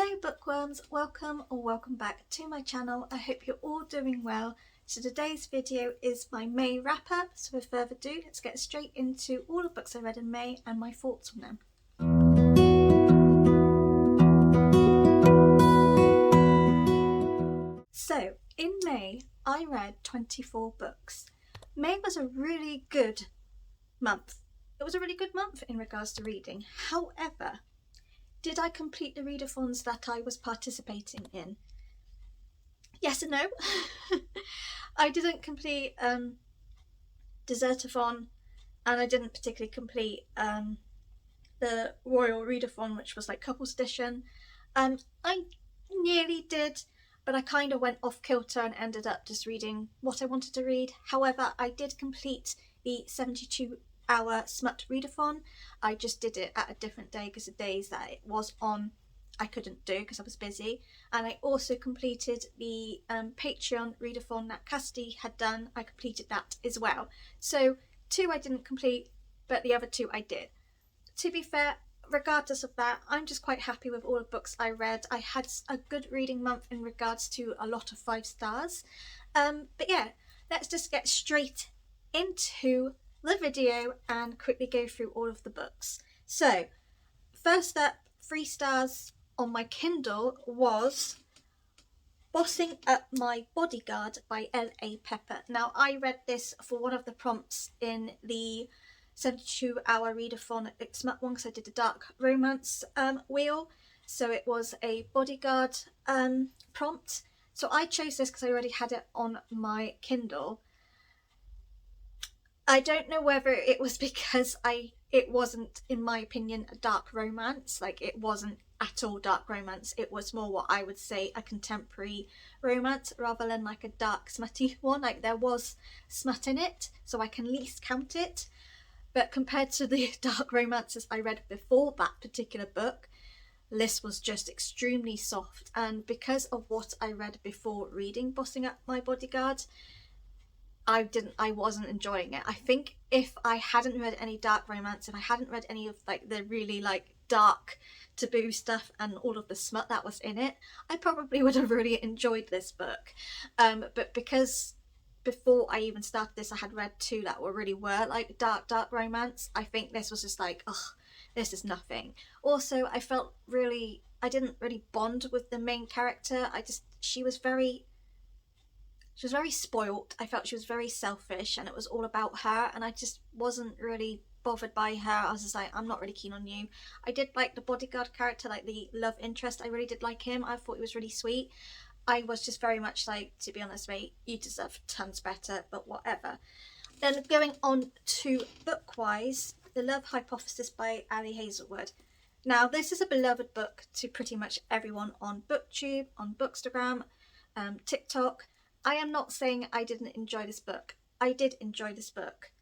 Hello bookworms, welcome or welcome back to my channel. I hope you're all doing well. So today's video is my May wrap up, so with further ado let's get straight into all the books I read in May and my thoughts on them. So in May I read 24 books. May was a really good month. It was a really good month in regards to reading. However, did I complete the readathons that I was participating in? Yes and no. I didn't complete Desertathon, and I didn't particularly complete the Royal Readathon, which was like couples edition. I nearly did, but I kind of went off kilter and ended up just reading what I wanted to read. However, I did complete the 72-hour smut readathon. I just did it at a different day because the days that it was on I couldn't do because I was busy. And I also completed the Patreon readathon that Cassidy had done. I completed that as well. So 2 I didn't complete, but the other 2 I did. To be fair, regardless of that, I'm just quite happy with all the books I read. I had a good reading month in regards to a lot of 5 stars. But yeah, let's just get straight into the video and quickly go through all of the books. So first up, 3 stars on my Kindle was Bossing Up My Bodyguard by L.A. Pepper. Now I read this for one of the prompts in the 72-hour readathon at Smut one because I did a dark romance wheel, so it was a bodyguard prompt. So I chose this because I already had it on my Kindle. I don't know whether it was because it wasn't, in my opinion, a dark romance. Like, it wasn't at all dark romance. It was more what I would say a contemporary romance rather than like a dark smutty one. Like, there was smut in it, so I can at least count it. But compared to the dark romances I read before that particular book, this was just extremely soft. And because of what I read before reading Bossing Up My Bodyguard, I wasn't enjoying it. I think if I hadn't read any dark romance, if I hadn't read any of like the really like dark taboo stuff and all of the smut that was in it, I probably would have really enjoyed this book. But because before I even started this I had read 2 that were like dark romance, I think this was just like, ugh, this is nothing. Also, I didn't really bond with the main character. She was very spoilt. I felt she was very selfish and it was all about her, and I just wasn't really bothered by her. I was just like, I'm not really keen on you. I did like the bodyguard character, like the love interest. I really did like him. I thought he was really sweet. I was just very much like, to be honest, mate, you deserve tons better, but whatever. Then going on to Bookwise, The Love Hypothesis by Ali Hazelwood. Now, this is a beloved book to pretty much everyone on BookTube, on Bookstagram, TikTok. I am not saying I didn't enjoy this book. I did enjoy this book.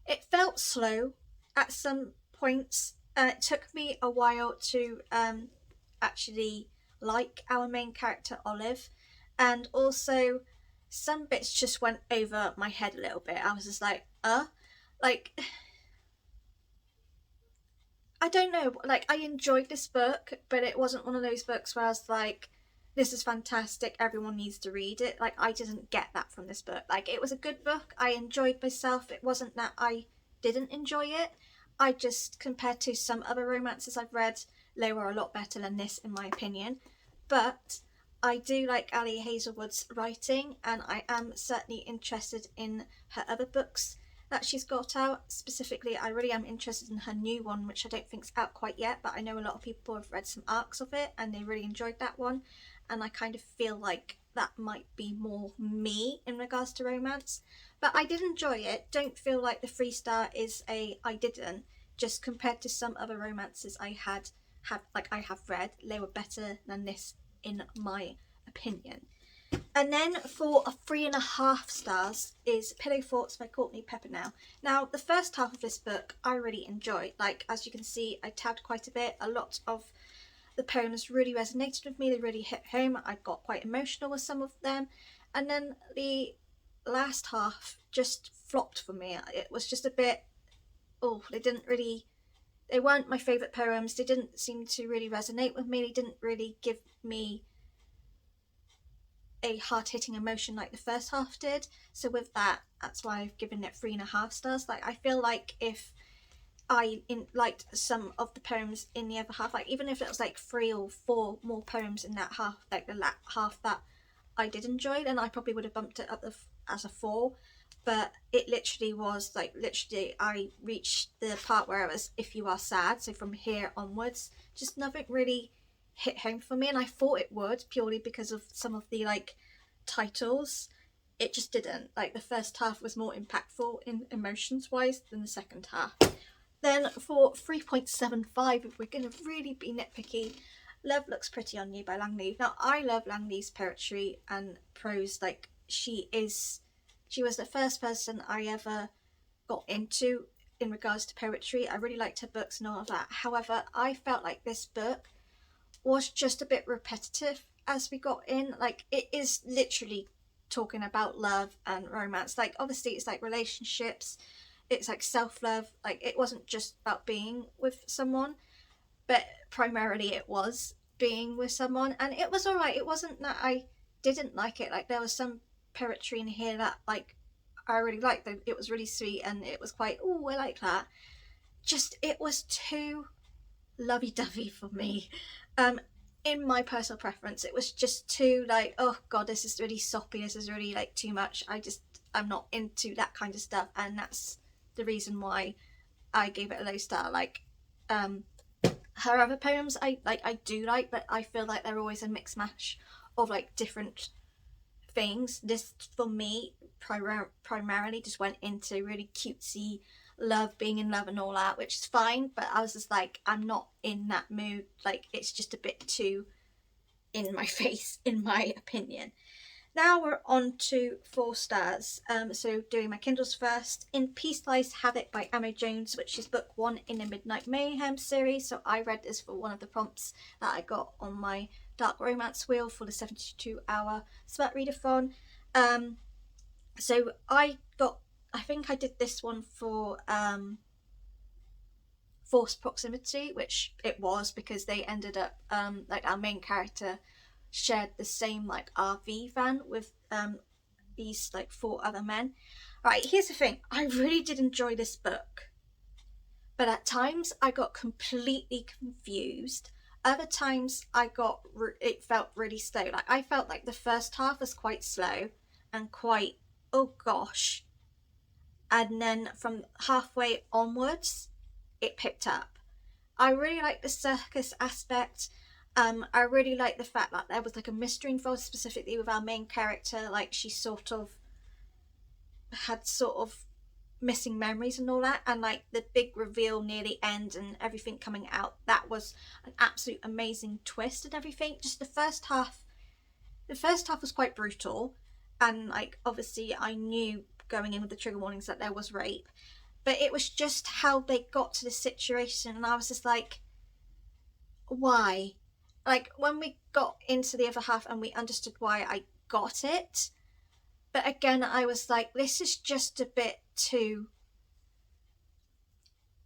It felt slow at some points. It took me a while to actually like our main character Olive, and also some bits just went over my head a little bit. I was just like, I don't know, like, I enjoyed this book, but it wasn't one of those books where I was like, this is fantastic, everyone needs to read it. Like, I didn't get that from this book. Like, it was a good book, I enjoyed myself. It wasn't that I didn't enjoy it. I just, compared to some other romances I've read, they were a lot better than this, in my opinion. But I do like Ali Hazelwood's writing, and I am certainly interested in her other books that she's got out. Specifically, I really am interested in her new one, which I don't think's out quite yet, but I know a lot of people have read some arcs of it and they really enjoyed that one, and I kind of feel like that might be more me in regards to romance. But I did enjoy it. Don't feel like the 3-star is a I didn't. Just compared to some other romances I have read, they were better than this in my opinion. And then for a 3.5 stars is Pillow Thoughts by Courtney Peppernell. Now, the first half of this book I really enjoyed. Like, as you can see, I tabbed quite a bit. A lot of the poems really resonated with me. They really hit home. I got quite emotional with some of them. And then the last half just flopped for me. It was just a bit, they they weren't my favourite poems. They didn't seem to really resonate with me. They didn't really give me a hard-hitting emotion like the first half did. So with that, that's why I've given it 3.5 stars. Like, I feel like if I liked some of the poems in the other half, like even if it was like 3 or 4 more poems in that half, like the half that I did enjoy, then I probably would have bumped it up as a 4. But it literally was like, literally I reached the part where it was if you are sad, so from here onwards just nothing really hit home for me, and I thought it would, purely because of some of the like titles. It just didn't. Like, the first half was more impactful in emotions wise than the second half. Then for 3.75, if we're going to really be nitpicky, Love Looks Pretty on You by Langlee. Now, I love Langlee's poetry and prose. Like, she was the first person I ever got into in regards to poetry. I really liked her books and all of that. However, I felt like this book was just a bit repetitive as we got in. Like, it is literally talking about love and romance. Like, obviously it's like relationships, it's like self-love. Like, it wasn't just about being with someone, but primarily it was being with someone, and it was all right. It wasn't that I didn't like it. Like, there was some poetry in here that like I really liked. It was really sweet and it was quite, oh, I like that. Just, it was too lovey-dovey for me. In my personal preference, it was just too like, oh god, this is really soppy, this is really like too much. I'm not into that kind of stuff, and that's the reason why I gave it a low star. Like, her other poems I do like, but I feel like they're always a mix mash of like different things. This for me primarily just went into really cutesy love, being in love and all that, which is fine, but I was just like, I'm not in that mood. Like, it's just a bit too in my face, in my opinion. Now we're on to 4 stars. So doing my Kindles first. In Piecewise Havoc by Amo Jones, which is book 1 in the Midnight Mayhem series. So I read this for one of the prompts that I got on my Dark Romance wheel for the 72-hour Smart Readathon. So I think I did this one for Forced Proximity, which it was because they ended up, like, our main character shared the same like RV van with these like 4 other men. Right, here's the thing, I really did enjoy this book, but at times I got completely confused. Other times it felt really slow. Like, I felt like the first half was quite slow and quite, oh gosh, and then from halfway onwards it picked up. I really like the circus aspect. I really like the fact that there was like a mystery involved, specifically with our main character. Like, she sort of had sort of missing memories and all that, and like the big reveal near the end and everything coming out, that was an absolute amazing twist and everything. Just the first half was quite brutal, and like obviously I knew going in with the trigger warnings that there was rape, but it was just how they got to the situation, and I was just like, why? Like, when we got into the other half and we understood why, I got it, but again I was like, this is just a bit too,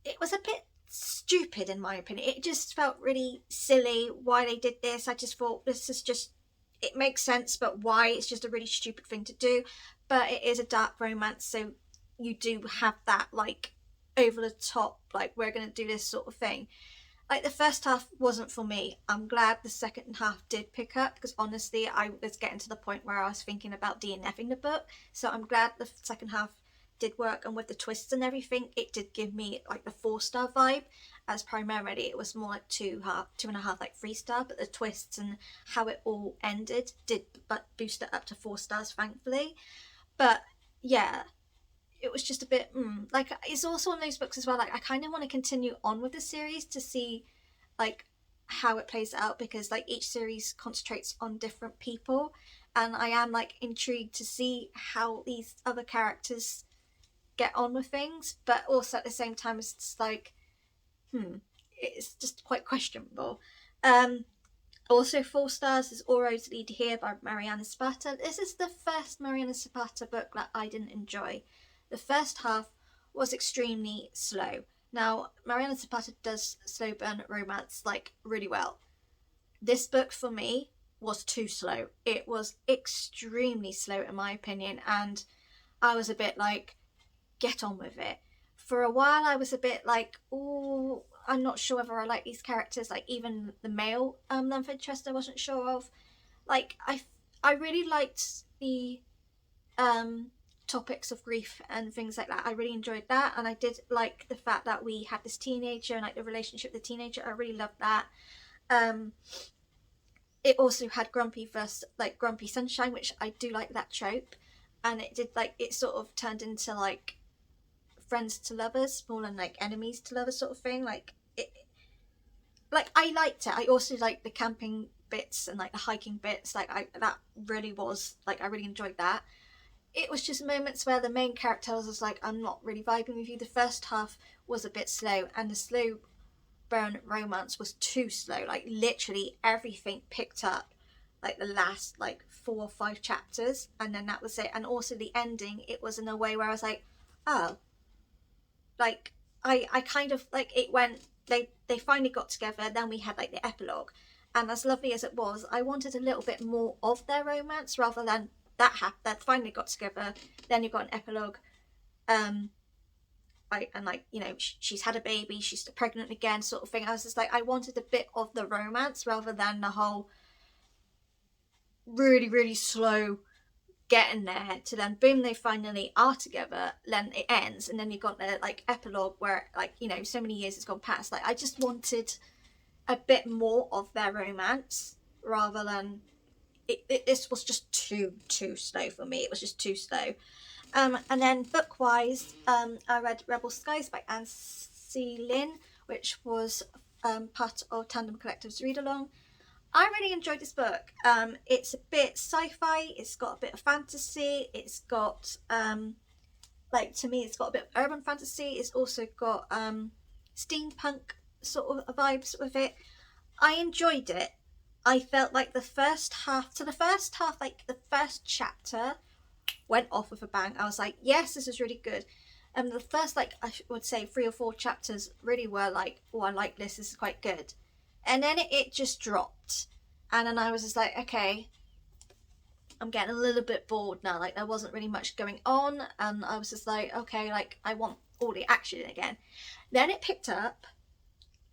it was a bit stupid in my opinion. It just felt really silly why they did this. I just thought, this is just, it makes sense, but why? It's just a really stupid thing to do. But it is a dark romance, so you do have that like over the top, like, we're gonna do this sort of thing. Like, the first half wasn't for me. I'm glad the second half did pick up, because honestly I was getting to the point where I was thinking about DNFing the book. So I'm glad the second half did work, and with the twists and everything, it did give me like the 4-star vibe, as primarily it was more like 2.5, like 3-star, but the twists and how it all ended did but boost it up to 4 stars, thankfully. But yeah, it was just a bit like, it's also one of those books as well, like I kind of want to continue on with the series to see like how it plays out, because like each series concentrates on different people, and I am like intrigued to see how these other characters get on with things, but also at the same time it's just like it's just quite questionable. Also 4 stars is All Roads Lead Here by Mariana Zapata. This is the first Mariana Zapata book that I didn't enjoy. The first half was extremely slow. Now, Mariana Zapata does slow burn romance like really well. This book for me was too slow. It was extremely slow in my opinion, and I was a bit like, get on with it. For a while I was a bit like, oh, I'm not sure whether I like these characters, like even the male love interest I wasn't sure of. Like I really liked the um topics of grief and things like that. I really enjoyed that, and I did like the fact that we had this teenager and like the relationship with the teenager. I really loved that. um it also had grumpy versus like grumpy sunshine, which I do like that trope. And it did like, it sort of turned into like friends to lovers more than like enemies to lovers sort of thing. Like it, like I liked it. I also liked the camping bits and like the hiking bits. Like I, that really was like, I really enjoyed that. It was just moments where the main character was just like, I'm not really vibing with you. The first half was a bit slow, and the slow burn romance was too slow. Like literally everything picked up like the last like 4 or 5 chapters, and then that was it. And also the ending, it was in a way where I was like, oh, like I kind of like, it went, they finally got together, then we had like the epilogue, and as lovely as it was, I wanted a little bit more of their romance rather than that finally got together, then you got an epilogue. um and like, you know, she's had a baby, she's pregnant again sort of thing. I was just like, I wanted a bit of the romance rather than the whole really really slow getting there to then boom, they finally are together, then it ends, and then you got the like epilogue where like, you know, so many years has gone past. Like I just wanted a bit more of their romance rather than this was just too slow for me. It was just too slow. And then book-wise, I read Rebel Skies by Anne C. Lynn, which was part of Tandem Collective's read-along. I really enjoyed this book. It's a bit sci-fi, it's got a bit of fantasy, it's got, like, to me, it's got a bit of urban fantasy, it's also got steampunk sort of vibes with it. I enjoyed it. I felt like the first half, like the first chapter went off with a bang. I was like, yes, this is really good. And the first, like, I would say 3 or 4 chapters really were like, oh, I like this is quite good. And then it just dropped. And then I was just like, okay, I'm getting a little bit bored now. Like, there wasn't really much going on. And I was just like, okay, like, I want all the action again. Then it picked up,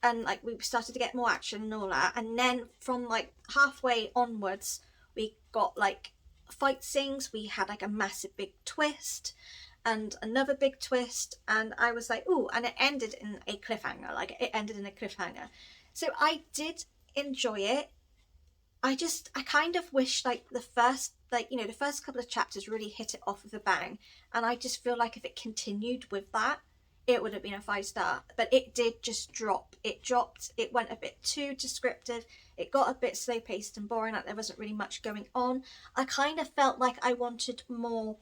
and like we started to get more action and all that. And then from like halfway onwards, we got like fight scenes, we had like a massive big twist and another big twist, and I was like, oh, and it ended in a cliffhanger. Like it ended in a cliffhanger. So I did enjoy it. I kind of wish like the first, like, you know, the first couple of chapters really hit it off with a bang, and I just feel like if it continued with that, it would have been a 5-star. But it did just drop. It dropped. It went a bit too descriptive. It got a bit slow paced and boring. Like there wasn't really much going on. I kind of felt like I wanted more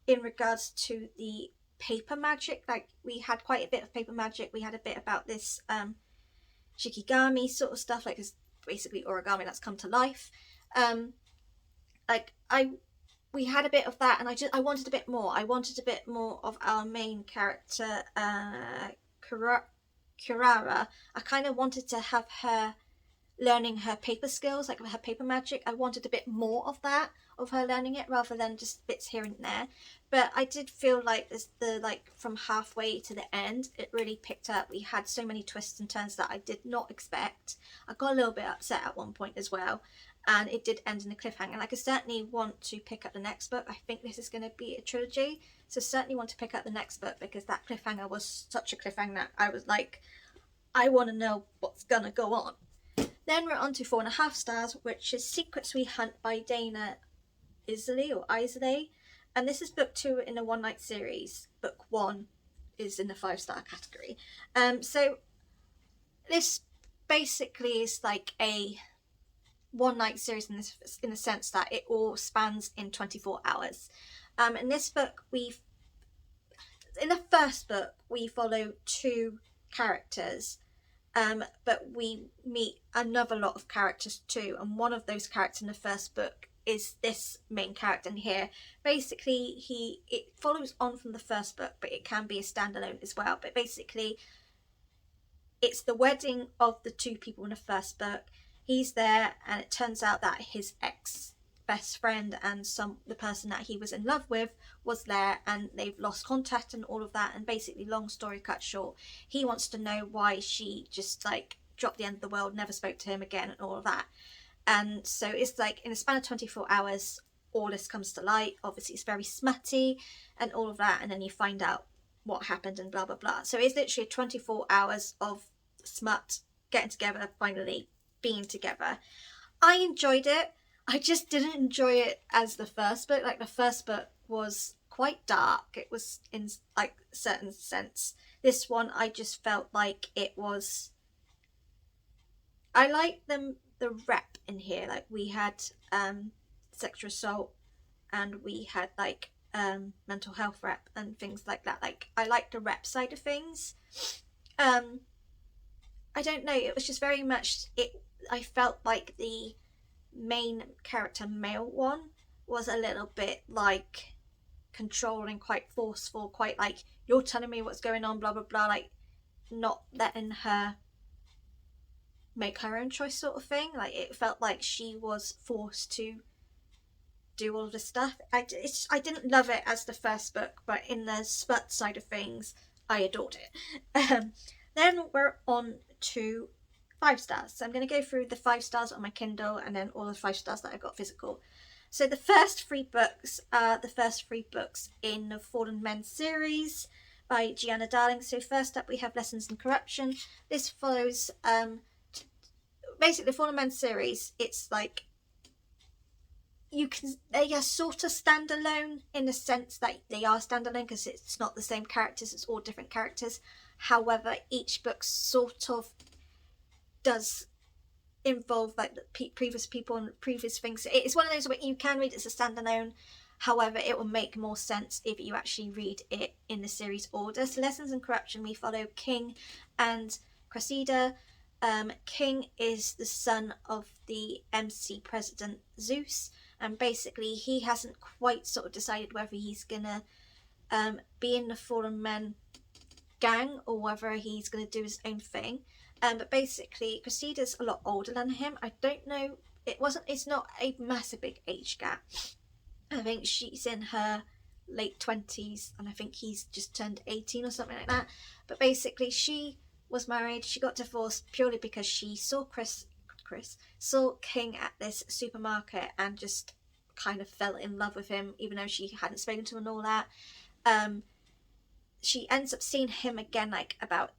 in regards to the paper magic. Like we had quite a bit of paper magic. We had a bit about this shikigami sort of stuff, like it's basically origami that's come to life. Like we had a bit of that, and I wanted a bit more. I wanted a bit more of our main character, Kirara. I kind of wanted to have her learning her paper skills, like her paper magic. I wanted a bit more of that, of her learning it, rather than just bits here and there. But I did feel like from halfway to the end, it really picked up. We had so many twists and turns that I did not expect. I got a little bit upset at one point as well, and it did end in a cliffhanger. Like I certainly want to pick up the next book. I think this is going to be a trilogy, so certainly want to pick up the next book, because that cliffhanger was such a cliffhanger that I was like, I want to know what's going to go on. Then we're on to 4.5 stars, which is Secrets We Hunt by Dana Isley. And this is book 2 in a one-night series. Book 1 is in the 5-star category. So this basically is like a one-night series in the sense that it all spans in 24 hours. In this book, in the first book, we follow 2 characters. But we meet another lot of characters too, and one of those characters in the first book is this main character. And here basically it follows on from the first book, but it can be a standalone as well. But basically it's the wedding of the two people in the first book. He's there, and it turns out that his ex best friend and the person that he was in love with was there, and they've lost contact and all of that. And basically, long story cut short, he wants to know why she just like dropped the end of the world, never spoke to him again, and all of that. And so it's like in a span of 24 hours, all this comes to light. Obviously, it's very smutty and all of that, and then you find out what happened and blah blah blah. So it's literally 24 hours of smut, getting together, finally being together. I enjoyed it. I just didn't enjoy it as the first book. Like, the first book was quite dark. It was in like a certain sense. This one, I just felt like it was, I like the rep in here. Like, we had sexual assault, and we had like mental health rep and things like that. Like, I like the rep side of things. I don't know, it was just very much it. I felt like the main character, male one, was a little bit like controlling, quite forceful, quite like, you're telling me what's going on, blah blah blah, like not letting her make her own choice, sort of thing. Like, it felt like she was forced to do all of this stuff. I didn't love it as the first book, but in the smut side of things, I adored it. Then we're on to 5 stars. So I'm going to go through the 5 stars on my Kindle, and then all the 5 stars that I've got physical. So the first 3 books are the first 3 books in the Fallen Men series by Gianna Darling. So first up we have Lessons in Corruption. This follows basically the Fallen Men series. It's like, they are sort of standalone in the sense that they are standalone, because it's not the same characters, it's all different characters. However, each book sort of does involve like the previous people and previous things. It's one of those where you can read it as a standalone. However, it will make more sense if you actually read it in the series order. So Lessons in Corruption, we follow King and Cressida. King is the son of the MC president Zeus, and basically he hasn't quite sort of decided whether he's gonna be in the Fallen Men gang or whether he's gonna do his own thing. But basically Cressida's a lot older than him. I don't know, it's not a massive big age gap. I think she's in her late 20s and I think he's just turned 18 or something like that. But basically she was married, she got divorced purely because she saw saw King at this supermarket and just kind of fell in love with him, even though she hadn't spoken to him and all that. She ends up seeing him again, like about,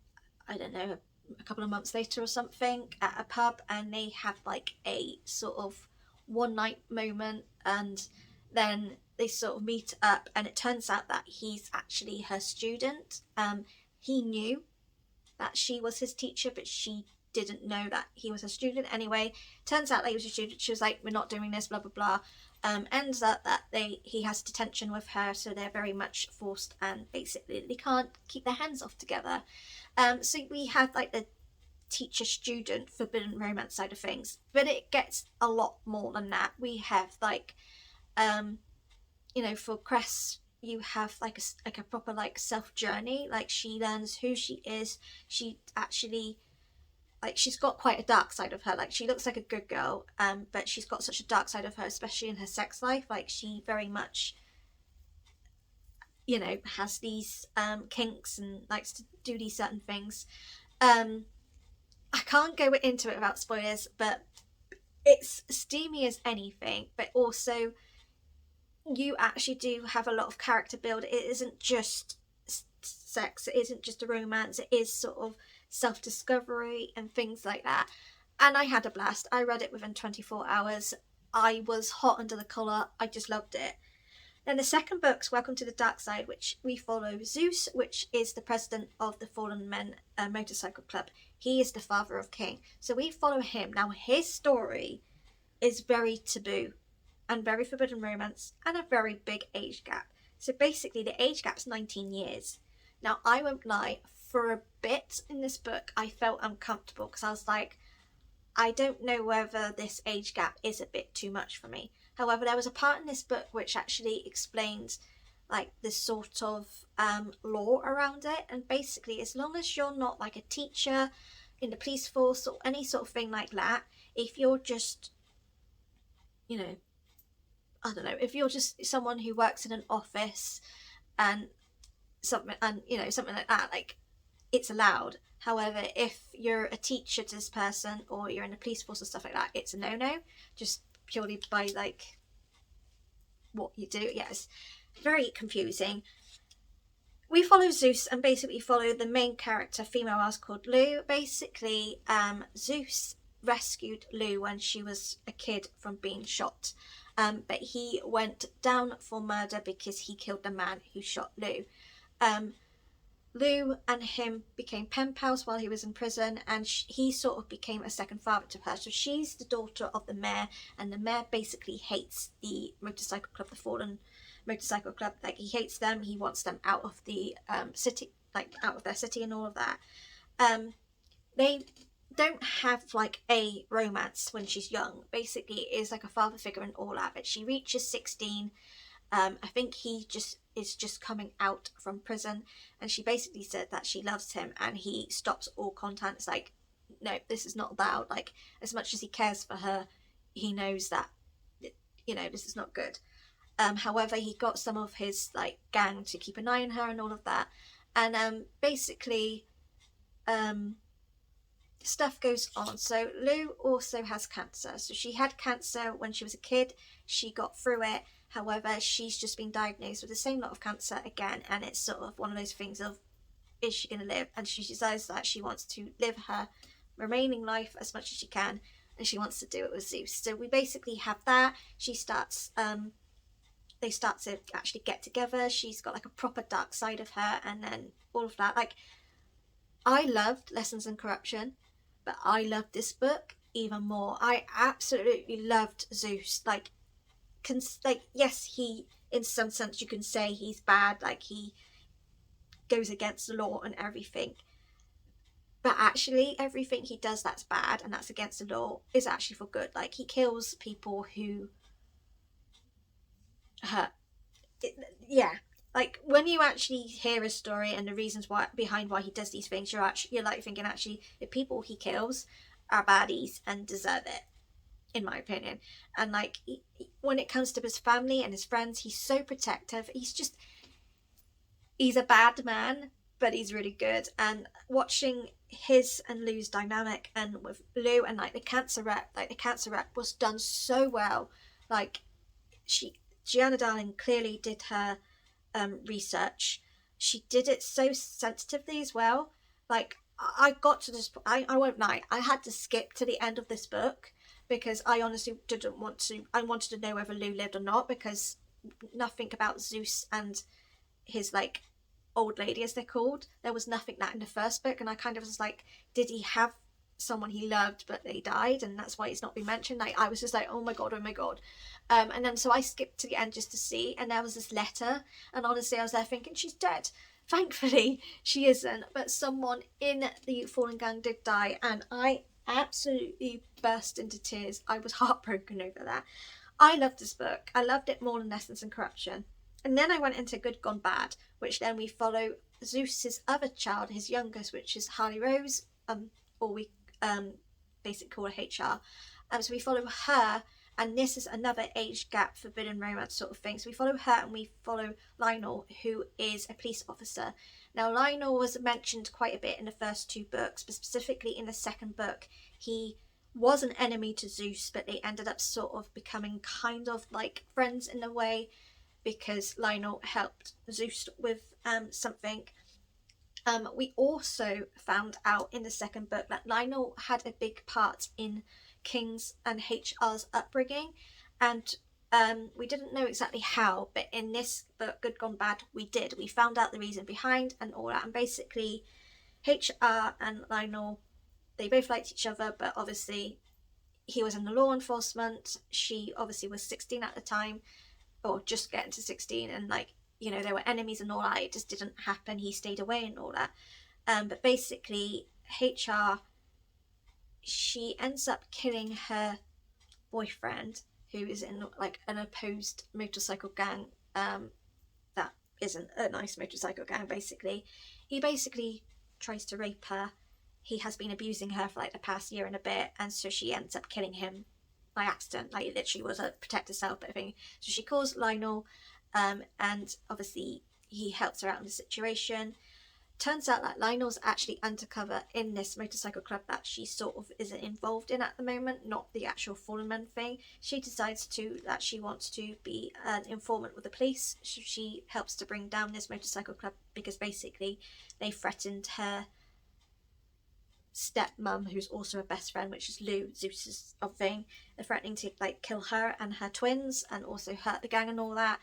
I don't know, a couple of months later or something, at a pub, and they have like a sort of one night moment, and then they sort of meet up, and it turns out that he's actually her student. He knew that she was his teacher, but she didn't know that he was a student. Anyway, turns out that he was a student. She was like, we're not doing this, blah blah blah. Ends up that he has detention with her, so they're very much forced, and basically they can't keep their hands off together. So we have like the teacher student forbidden romance side of things, but it gets a lot more than that. We have like for Cress, you have like a proper like self journey. Like, she learns who she is. She actually, like, she's got quite a dark side of her. Like, she looks like a good girl, but she's got such a dark side of her, especially in her sex life. Like, she very much, has these kinks and likes to do these certain things. I can't go into it without spoilers, but it's steamy as anything, but also you actually do have a lot of character build. It isn't just sex, it isn't just a romance, it is sort of self-discovery and things like that. And I had a blast. I read it within 24 hours. I was hot under the collar. I just loved it. Then the second book's Welcome to the Dark Side, which we follow Zeus, which is the president of the Fallen Men motorcycle club. He is the father of King. So we follow him. Now, his story is very taboo and very forbidden romance and a very big age gap. So basically the age gap's 19 years. Now, I won't lie, for a bit in this book I felt uncomfortable, because I was like, I don't know whether this age gap is a bit too much for me. However, there was a part in this book which actually explains like this sort of law around it. And basically, as long as you're not like a teacher in the police force or any sort of thing like that, if you're just, you know, I don't know, if you're just someone who works in an office and something, and you know, something like that, like, it's allowed. However, if you're a teacher to this person or you're in the police force and stuff like that, it's a no-no, just purely by like what you do. Yes, very confusing. We follow Zeus and basically follow the main character, female as called Lou. Basically, Zeus rescued Lou when she was a kid from being shot. But he went down for murder because he killed the man who shot Lou. Lou and him became pen pals while he was in prison, and he sort of became a second father to her. So she's the daughter of the mayor, and the mayor basically hates the motorcycle club, the Fallen Motorcycle Club. Like, he hates them. He wants them out of the city, like out of their city and all of that. They don't have like a romance when she's young. Basically, it is like a father figure and all that. But she reaches 16. I think he is just coming out from prison, and she basically said that she loves him, and he stops all contact. It's like, no, this is not allowed. Like, as much as he cares for her, he knows that, you know, this is not good. However, he got some of his like gang to keep an eye on her and all of that, and basically, stuff goes on. So Lou also has cancer. So she had cancer when she was a kid. She got through it. However, she's just been diagnosed with the same lot of cancer again, and it's sort of one of those things of, is she going to live? And she decides that she wants to live her remaining life as much as she can, and she wants to do it with Zeus. So we basically have that. She starts, they start to actually get together. She's got like a proper dark side of her, and then all of that. Like, I loved Lessons in Corruption, but I loved this book even more. I absolutely loved Zeus. Like, yes, he, in some sense you can say he's bad, like he goes against the law and everything, but actually everything he does that's bad and that's against the law is actually for good. Like, he kills people who hurt. Yeah, like, when you actually hear his story and the reasons why behind why he does these things, you're like thinking, actually, the people he kills are baddies and deserve it, in my opinion. And like, when it comes to his family and his friends, he's so protective. He's a bad man, but he's really good. And watching his and Lou's dynamic, and with Lou and like the cancer rep was done so well. Like, Gianna Darling clearly did her research. She did it so sensitively as well. Like, I got to this, I won't lie, I had to skip to the end of this book because I honestly didn't want to. I wanted to know whether Lou lived or not, because nothing about Zeus and his like old lady, as they're called, there was nothing that in the first book, and I kind of was like, did he have someone he loved but they died and that's why it's not been mentioned? Like, I was just like, oh my god. And then so I skipped to the end just to see, and there was this letter, and honestly I was there thinking, she's dead. Thankfully she isn't, but someone in the Fallen Gang did die, and I absolutely burst into tears. I was heartbroken over that. I loved this book. I loved it more than Lessons in Corruption. And then I went into Good Gone Bad, which then we follow Zeus's other child, his youngest, which is Harley Rose, or we basically call her HR. So we follow her, and this is another age gap forbidden romance sort of thing. So we follow her, and we follow Lionel, who is a police officer. Now, Lionel was mentioned quite a bit in the first two books, but specifically in the second book, he was an enemy to Zeus, but they ended up sort of becoming kind of like friends in a way, because Lionel helped Zeus with something. We also found out in the second book that Lionel had a big part in King's and HR's upbringing, and we didn't know exactly how, but in this book, Good Gone Bad, we did. We found out the reason behind and all that, and basically HR and Lionel, they both liked each other, but obviously he was in the law enforcement, she obviously was 16 at the time, or just getting to 16, and like, you know, they were enemies and all that. It just didn't happen. He stayed away and all that. But basically, HR, she ends up killing her boyfriend, who is in like an opposed motorcycle gang that isn't a nice motorcycle gang, basically. He basically tries to rape her. He has been abusing her for like the past year and a bit, and so she ends up killing him by accident, like literally was a protect herself but thing. So she calls Lionel, and obviously he helps her out in the situation. Turns out that Lionel's actually undercover in this motorcycle club that she sort of isn't involved in at the moment, not the actual Fallen Men thing. She decides that she wants to be an informant with the police. She helps to bring down this motorcycle club because basically they threatened her stepmom, who's also a best friend, which is Lou, Zeus's thing. They're threatening to like kill her and her twins and also hurt the gang and all that.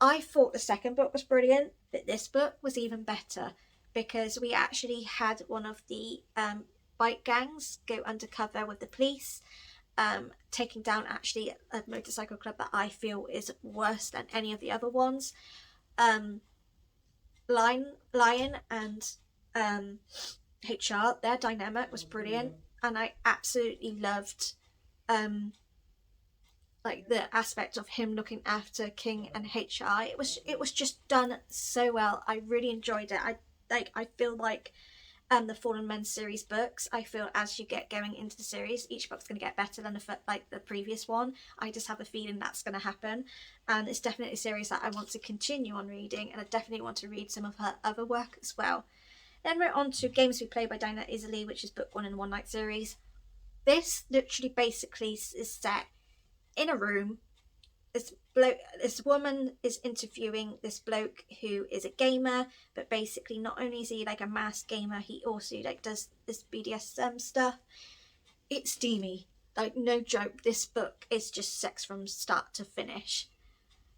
I thought the second book was brilliant, but this book was even better because we actually had one of the bike gangs go undercover with the police, taking down actually a motorcycle club that I feel is worse than any of the other ones. Lion and HR, their dynamic was brilliant, and I absolutely loved like the aspect of him looking after King and HI. It was just done so well. I really enjoyed it. I feel like the Fallen Men series books, I feel as you get going into the series, each book's going to get better than the previous one. I just have a feeling that's going to happen, and it's definitely a series that I want to continue on reading, and I definitely want to read some of her other work as well. Then we're on to Games We Play by Dinah Isley, which is book 1 in the One Night series. This literally basically is set in a room. This woman is interviewing this bloke who is a gamer, but basically not only is he like a masked gamer, he also like does this BDSM stuff. It's steamy, like no joke. This book is just sex from start to finish,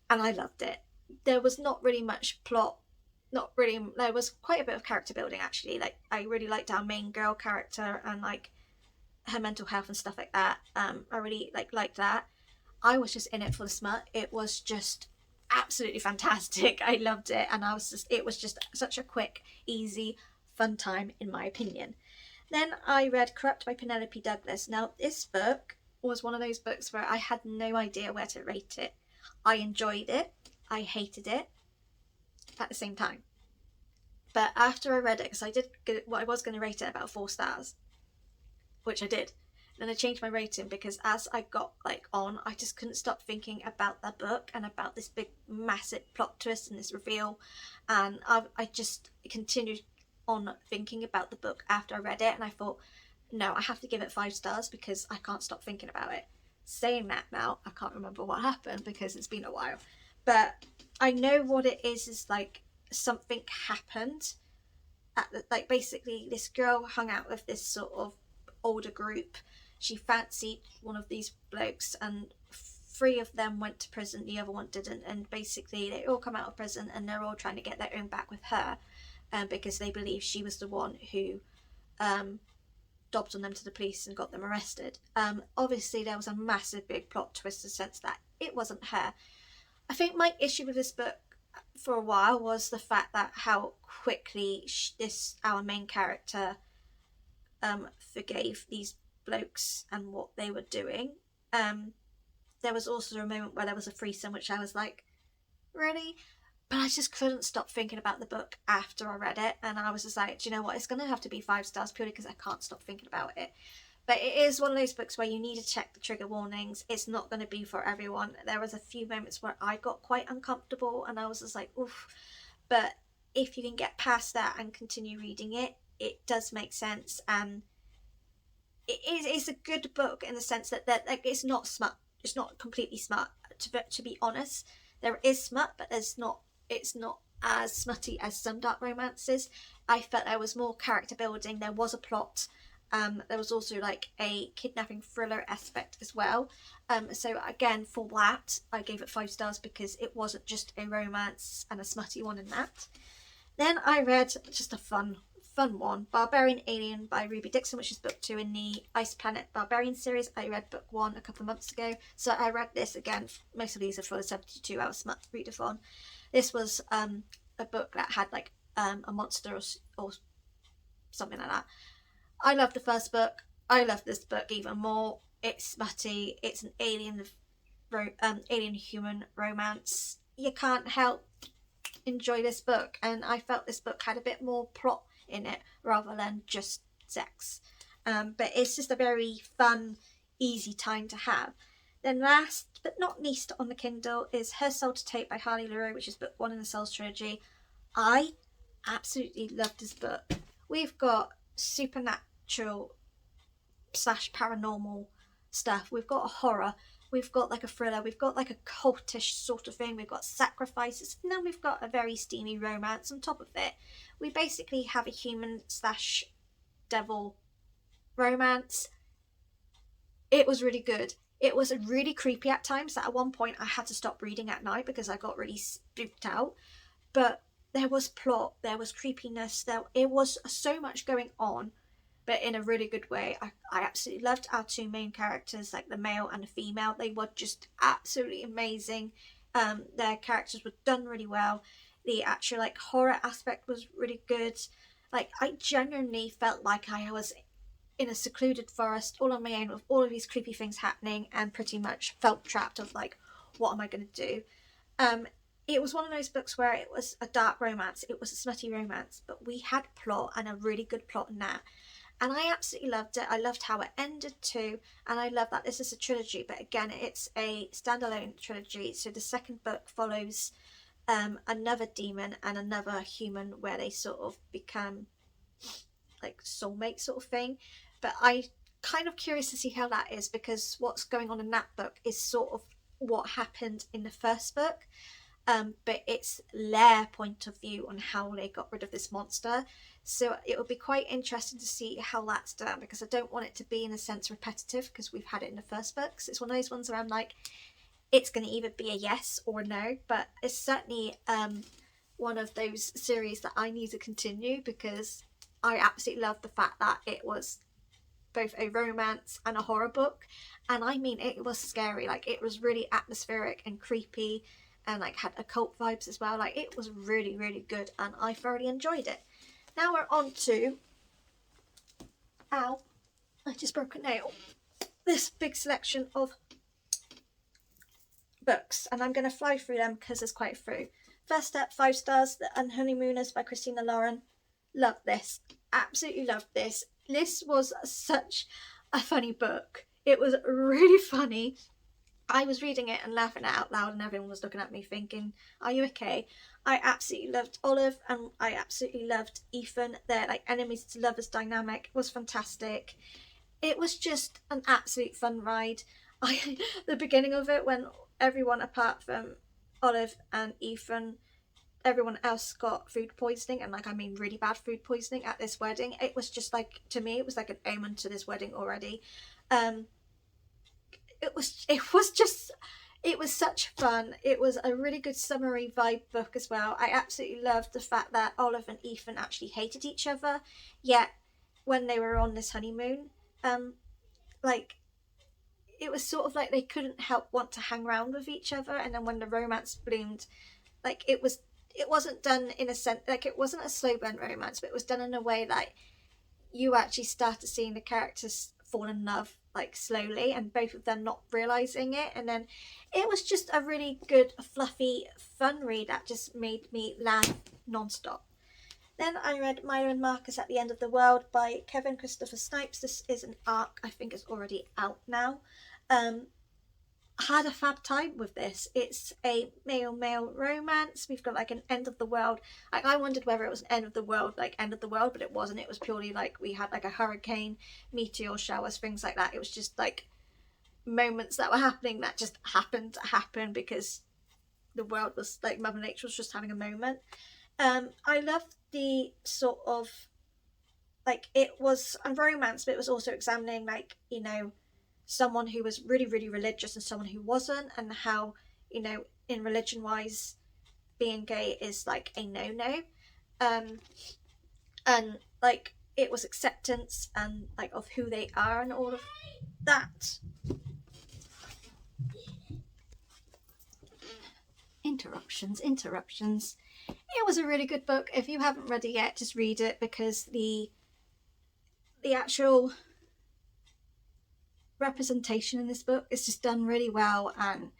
and I loved it. There was not really much plot. There was quite a bit of character building actually. Like I really liked our main girl character and like her mental health and stuff like that. I really liked that. I was just in it for the smut. It was just absolutely fantastic. I loved it, and it was just such a quick, easy, fun time in my opinion. Then I read Corrupt by Penelope Douglas. Now this book was one of those books where I had no idea where to rate it. I enjoyed it, I hated it at the same time. But after I read it, because I was going to rate it about 4 stars, which I did. Then I changed my rating because as I got on, I just couldn't stop thinking about the book and about this big massive plot twist and this reveal, and I just continued on thinking about the book after I read it, and I thought, no, I have to give it 5 stars because I can't stop thinking about it. Saying that now, I can't remember what happened because it's been a while, but I know what it is like something happened basically this girl hung out with this sort of older group. She fancied one of these blokes, and 3 of them went to prison, the other one didn't, and basically they all come out of prison and they're all trying to get their own back with her, because they believe she was the one who dobbed on them to the police and got them arrested. Obviously there was a massive big plot twist in the sense that it wasn't her. I think my issue with this book for a while was the fact that how quickly our main character forgave these blokes and what they were doing. There was also a moment where there was a threesome, which I was like, really? But I just couldn't stop thinking about the book after I read it, and I was just like, do you know what, it's going to have to be 5 stars purely because I can't stop thinking about it. But it is one of those books where you need to check the trigger warnings. It's not going to be for everyone. There was a few moments where I got quite uncomfortable and I was just like, oof. But if you can get past that and continue reading it, it does make sense, and it's a good book in the sense that it's not smut. It's not completely smut. To be honest, there is smut, but it's not as smutty as some dark romances. I felt there was more character building. There was a plot. There was also like a kidnapping thriller aspect as well. So again, for that, I gave it 5 stars because it wasn't just a romance and a smutty one in that. Then I read just a fun one, Barbarian Alien by Ruby Dixon, which is book 2 in the Ice Planet Barbarian series. I read book 1 a couple of months ago, so I read this again. Most of these are for the 72-hour smut readathon. This was a book that had like a monster or something like that. I loved the first book. I love this book even more. It's smutty. It's an alien human romance. You can't help enjoy this book, and I felt this book had a bit more plot in it rather than just sex. But it's just a very fun, easy time to have. Then last but not least on the Kindle is Her Soul to Take by Harley Leroux, which is book 1 in the Souls trilogy. I absolutely love this book. We've got supernatural / paranormal stuff. We've got a horror. We've got like a thriller. We've got like a cultish sort of thing. We've got sacrifices. And then we've got a very steamy romance on top of it. We basically have a human / devil romance. It was really good. It was really creepy at times. That at one point I had to stop reading at night because I got really spooked out. But there was plot, there was creepiness, it was so much going on, but in a really good way. I absolutely loved our 2 main characters, like the male and the female. They were just absolutely amazing. Their characters were done really well. The actual like horror aspect was really good. Like I genuinely felt like I was in a secluded forest all on my own with all of these creepy things happening, and pretty much felt trapped of like, what am I going to do? It was one of those books where it was a dark romance, it was a smutty romance, but we had plot, and a really good plot in that. And I absolutely loved it. I loved how it ended too, and I love that this is a trilogy, but again, it's a standalone trilogy. So the second book follows another demon and another human, where they sort of become like soulmate sort of thing. But I kind of curious to see how that is, because what's going on in that book is sort of what happened in the first book. But it's their point of view on how they got rid of this monster. So it will be quite interesting to see how that's done, because I don't want it to be in a sense repetitive, because we've had it in the first books. It's one of those ones where I'm like, it's going to either be a yes or a no, but it's certainly one of those series that I need to continue, because I absolutely love the fact that it was both a romance and a horror book. And I mean, it was scary. Like, it was really atmospheric and creepy, and like had occult vibes as well. Like, it was really, really good, and I thoroughly enjoyed it. Now we're on to, ow, I just broke a nail, this big selection of books, and I'm going to fly through them because there's quite a few. First up, 5 stars, The Honeymooners by Christina Lauren. Love this, absolutely loved this. This was such a funny book. It was really funny. I was reading it and laughing out loud, and everyone was looking at me thinking, are you okay? I absolutely loved Olive, and I absolutely loved Ethan. Their like enemies to lovers dynamic was fantastic. It was just an absolute fun ride. The beginning of it, when everyone apart from Olive and Ethan, everyone else got food poisoning, and like I mean really bad food poisoning at this wedding. It was just like, to me, it was like an omen to this wedding already. It was such fun. It was a really good summary vibe book as well. I absolutely loved the fact that Olive and Ethan actually hated each other, yet when they were on this honeymoon, like it was sort of like they couldn't help want to hang around with each other. And then when the romance bloomed, like it wasn't done in a sense, like it wasn't a slow burn romance, but it was done in a way like you actually started seeing the characters fall in love like slowly, and both of them not realizing it. And then it was just a really good, fluffy, fun read that just made me laugh non-stop. Then I read Myra and Marcus at the End of the World by Kevin Christopher Snipes. This is an arc, I think it's already out now. Had a fab time with this. It's a male romance. We've got like an end of the world. Like, I wondered whether it was an end of the world, but it wasn't. It was purely like we had like a hurricane, meteor showers, things like that. It was just like moments that were happening that just happened to happen because the world was like, Mother Nature was just having a moment. I loved the sort of like, it was a romance, but it was also examining like, you know, someone who was really, really religious and someone who wasn't, and how, you know, in religion wise, being gay is like a no-no. And like it was acceptance and like of who they are and all of that. Interruptions. It was a really good book. If you haven't read it yet, just read it, because the actual representation in this book is just done really well. And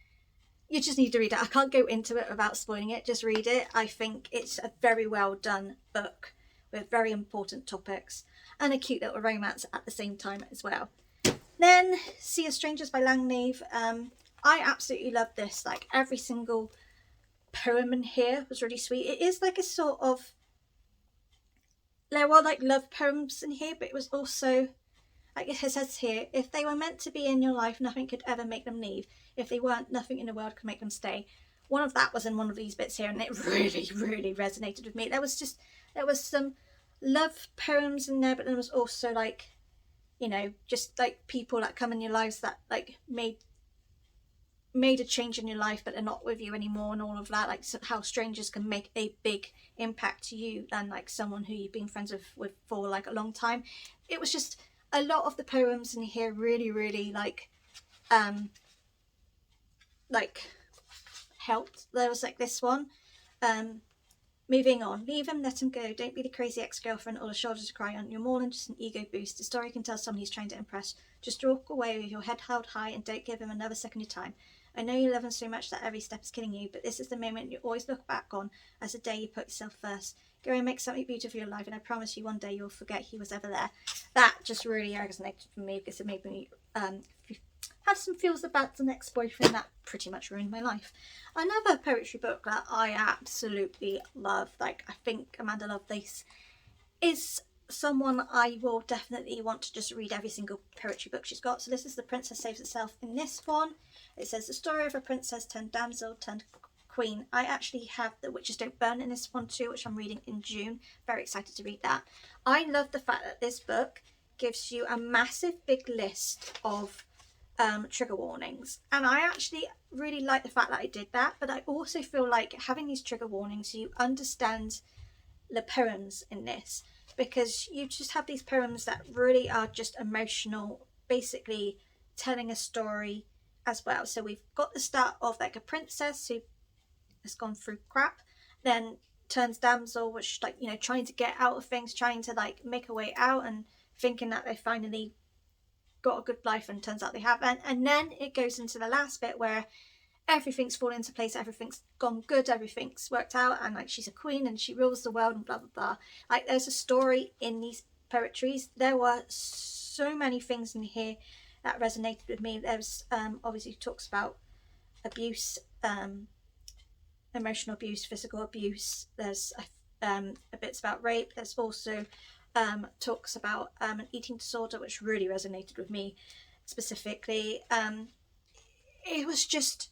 you just need to read it. I can't go into it without spoiling it. Just read it. I think it's a very well done book with very important topics and a cute little romance at the same time as well. Then Sea of Strangers by Langleaf. I absolutely love this. Like, every single poem in here was really sweet. It is like a sort of, there were like love poems in here, but it was also, like it says here, if they were meant to be in your life, nothing could ever make them leave. If they weren't, nothing in the world could make them stay. One of that was in one of these bits here, and it really, really resonated with me. There was some love poems in there, but there was also like, you know, just like people that come in your lives that like made a change in your life, but they're not with you anymore, and all of that. Like, so how strangers can make a big impact to you than like someone who you've been friends with for like a long time. It was just a lot of the poems in here really, really like helped. There was like this one, moving on, leave him, let him go, don't be the crazy ex-girlfriend or the shoulder to cry on. You're more than just an ego boost. The story can tell someone he's trying to impress. Just walk away with your head held high and don't give him another second of time. I know you love him so much that every step is killing you, but this is the moment you always look back on as the day you put yourself first. Go and make something beautiful of your life, and I promise you one day you'll forget he was ever there. That just really resonated for me because it made me have some feels about the next boyfriend that pretty much ruined my life. Another poetry book that I absolutely love, like I think Amanda Lovelace is someone I will definitely want to just read every single poetry book she's got. So this is The Princess Saves Herself. In this one, it says the story of a princess turned damsel turned queen. I actually have The Witches Don't Burn in this one too, which I'm reading in June. Very excited to read that. I love the fact that this book gives you a massive big list of trigger warnings, and I actually really like the fact that I did that, but I also feel like having these trigger warnings, you understand the poems in this, because you just have these poems that really are just emotional, basically telling a story as well. So we've got the start of like a princess who has gone through crap, then turns damsel, which like, you know, trying to get out of things, trying to like make a way out and thinking that they finally got a good life, and turns out they haven't. And then it goes into the last bit where everything's fallen into place, everything's gone good, everything's worked out, and like she's a queen and she rules the world and blah blah blah. Like, there's a story in these poetries. There were so many things in here that resonated with me. There's obviously talks about abuse, emotional abuse, physical abuse. There's a bits about rape. There's also talks about an eating disorder, which really resonated with me specifically. It was just,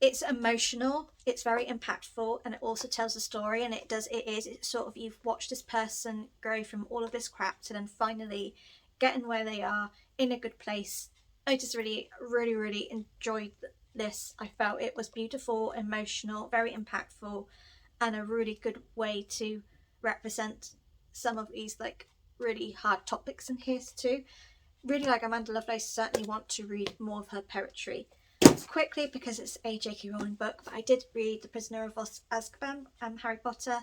it's emotional, it's very impactful, and it also tells a story, and it's sort of, you've watched this person grow from all of this crap to then finally getting where they are in a good place. I just really, really, really enjoyed this. I felt it was beautiful, emotional, very impactful, and a really good way to represent some of these like really hard topics in here too. Really like Amanda Lovelace, certainly want to read more of her poetry. Quickly, because it's a J.K. Rowling book, but I did read The Prisoner of Azkaban, Harry Potter.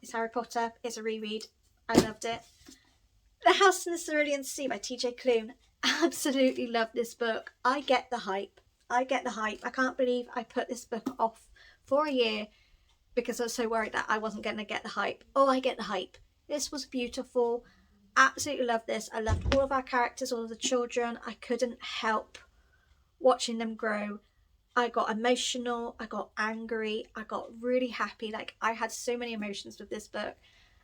It's a reread. I loved it. The House in the Cerulean Sea by T.J. Klune. Absolutely love this book. I get the hype. I can't believe I put this book off for a year because I was so worried that I wasn't going to get the hype. Oh, I get the hype. This was beautiful. Absolutely love this. I loved all of our characters, all of the children. I couldn't help watching them grow. I got emotional. I got angry. I got really happy. Like, I had so many emotions with this book.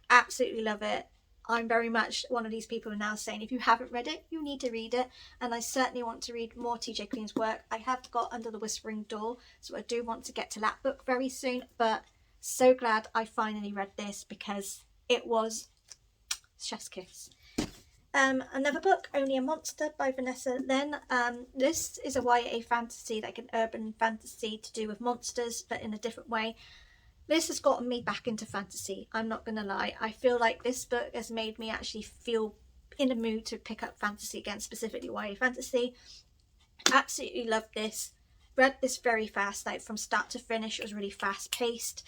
Absolutely love it. I'm very much one of these people who are now saying, if you haven't read it, you need to read it. And I certainly want to read more TJ Klune's work. I have got Under the Whispering Door, so I do want to get to that book very soon. But so glad I finally read this, because it was chef's kiss. Another book, Only a Monster by Vanessa Len. This is a YA fantasy, like an urban fantasy to do with monsters, but in a different way. This has gotten me back into fantasy, I'm not going to lie. I feel like this book has made me actually feel in a mood to pick up fantasy again, specifically YA fantasy. Absolutely loved this. Read this very fast, like from start to finish. It was really fast paced.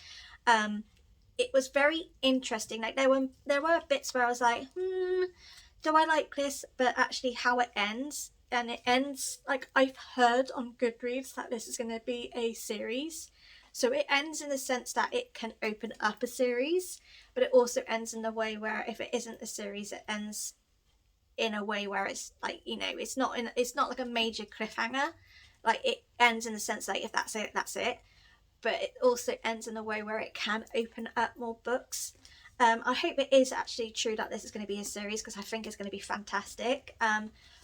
It was very interesting. Like there were bits where I was like, do I like this? But actually how it ends and it ends like, I've heard on Goodreads that this is going to be a series. So it ends in the sense that it can open up a series, but it also ends in the way where if it isn't a series, it ends in a way where it's like, you know, it's not like a major cliffhanger. Like, it ends in the sense like, if that's it, that's it. But it also ends in a way where it can open up more books. I hope it is actually true that this is going to be a series, because I think it's going to be fantastic.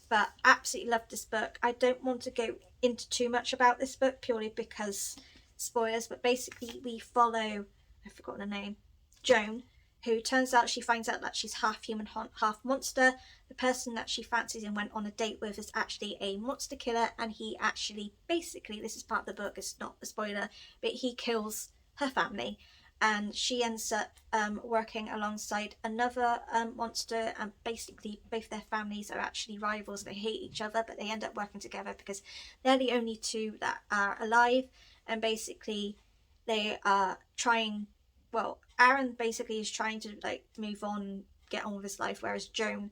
But absolutely loved this book. I don't want to go into too much about this book purely because spoilers, but basically we follow, I've forgotten her name, Joan, who turns out, she finds out that she's half human, half monster. The person that she fancies and went on a date with is actually a monster killer, and he actually, basically, this is part of the book, it's not a spoiler, but he kills her family. And she ends up working alongside another monster, and basically both their families are actually rivals. They hate each other, but they end up working together because they're the only two that are alive. And basically they are trying, well, Aaron basically is trying to like move on, get on with his life, whereas Joan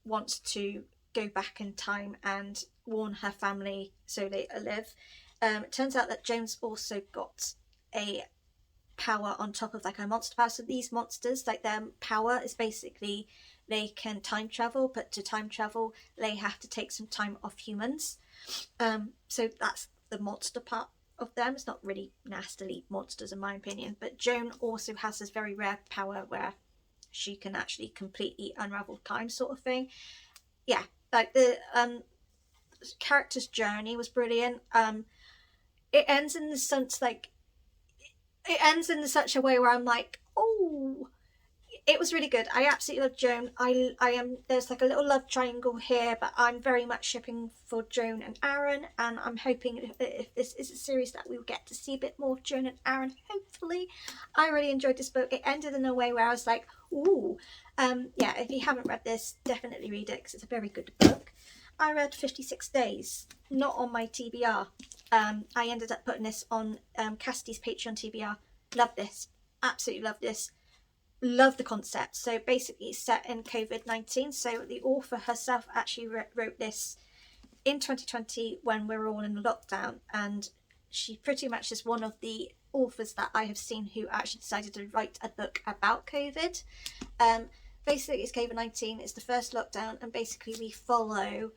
wants to go back in time and warn her family so they live. It turns out that Joan's also got a power on top of like her monster power. So these monsters, like, their power is basically they can time travel, but to time travel they have to take some time off humans. So that's the monster part of them. It's not really nastily monsters in my opinion, but Joan also has this very rare power where she can actually completely unravel time, sort of thing. Yeah, like the character's journey was brilliant. It ends in the sense like, it ends in such a way where I'm like, oh, it was really good. I absolutely love Joan. I am, there's like a little love triangle here, but I'm very much shipping for Joan and Aaron, and I'm hoping if this is a series that we will get to see a bit more of Joan and Aaron, hopefully. I really enjoyed this book. It ended in a way where I was like, ooh. Yeah, if you haven't read this, definitely read it because it's a very good book. I read 56 Days, Not On My TBR. I ended up putting this on Cassidy's Patreon TBR. Love this. Absolutely love this. Love the concept. So basically it's set in COVID-19. So the author herself actually wrote this in 2020 when we were all in lockdown. And she pretty much is one of the authors that I have seen who actually decided to write a book about COVID. Basically it's COVID-19. It's the first lockdown. And basically we follow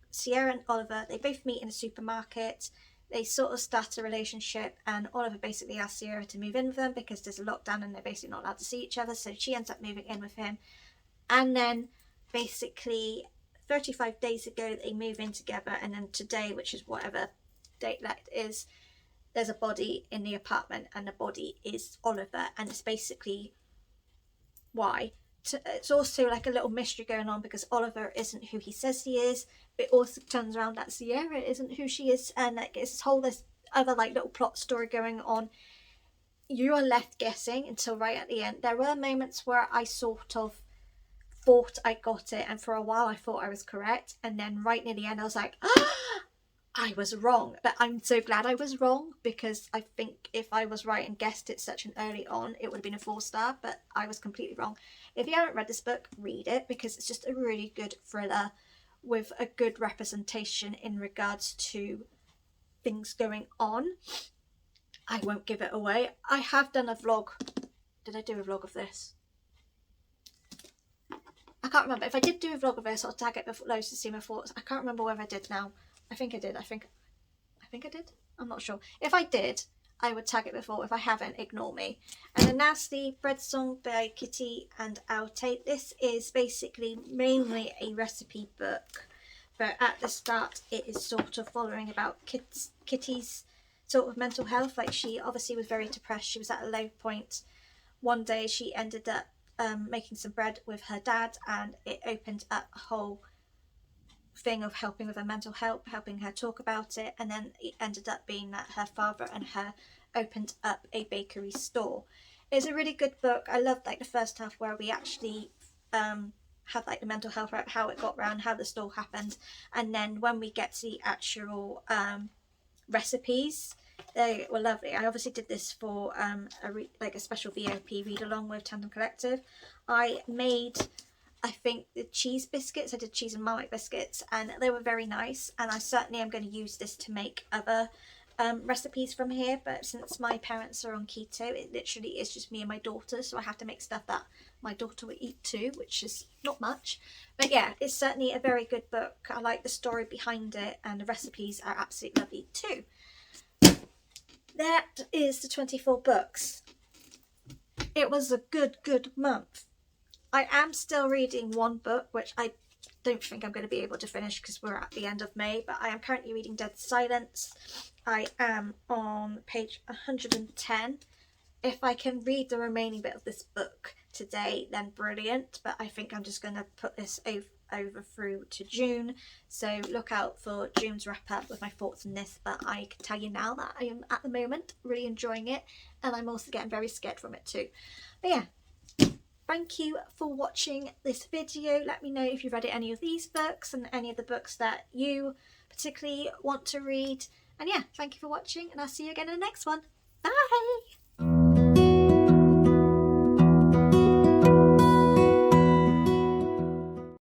Sierra and Oliver. They both meet in a supermarket. They sort of start a relationship, and Oliver basically asks Sierra to move in with them because there's a lockdown and they're basically not allowed to see each other, so she ends up moving in with him. And then basically 35 days ago they move in together, and then today, which is whatever date that is, there's a body in the apartment, and the body is Oliver, and it's basically why. It's also like a little mystery going on because Oliver isn't who he says he is. It also turns around that Sierra isn't who she is, and like it's this other like little plot story going on. You are left guessing until right at the end. There were moments where I sort of thought I got it, and for a while I thought I was correct, and then right near the end I was like, ah, I was wrong. But I'm so glad I was wrong, because I think if I was right and guessed it such an early on, it would have been a 4-star, but I was completely wrong. If you haven't read this book, read it, because it's just a really good thriller with a good representation in regards to things going on. I won't give it away. I have done a vlog. Did I do a vlog of this? I can't remember. If I did do a vlog of this, I'll tag it below to see my thoughts. I can't remember whether I did now. I think I did. I think I did. I'm not sure. If I did, I would tag it before. If I haven't, ignore me. And A Nasty Bread Song by Kitty and Outate. This is basically mainly a recipe book, but at the start it is sort of following about Kitty's sort of mental health. Like, she obviously was very depressed. She was at a low point. One day she ended up making some bread with her dad, and it opened up a whole thing of helping with her mental health, helping her talk about it, and then it ended up being that her father and her opened up a bakery store. It's a really good book. I loved like the first half where we actually had like the mental health, how it got around, how the store happened, and then when we get to the actual recipes, they were lovely. I obviously did this for a special VIP read along with Tandem Collective. I made I think the cheese biscuits, I did cheese and marmite biscuits, and they were very nice, and I certainly am going to use this to make other recipes from here. But since my parents are on keto, it literally is just me and my daughter, so I have to make stuff that my daughter will eat too, which is not much. But yeah, it's certainly a very good book. I like the story behind it, and the recipes are absolutely lovely too. That is the 24 books. It was a good month. I am still reading one book, which I don't think I'm going to be able to finish because we're at the end of May, but I am currently reading Dead Silence. I am on page 110. If I can read the remaining bit of this book today, then brilliant, but I think I'm just going to put this over through to June, so look out for June's wrap up with my thoughts on this. But I can tell you now that I am at the moment really enjoying it, and I'm also getting very scared from it too. But yeah, thank you for watching this video. Let me know if you've read any of these books and any of the books that you particularly want to read. And yeah, thank you for watching, and I'll see you again in the next one. Bye!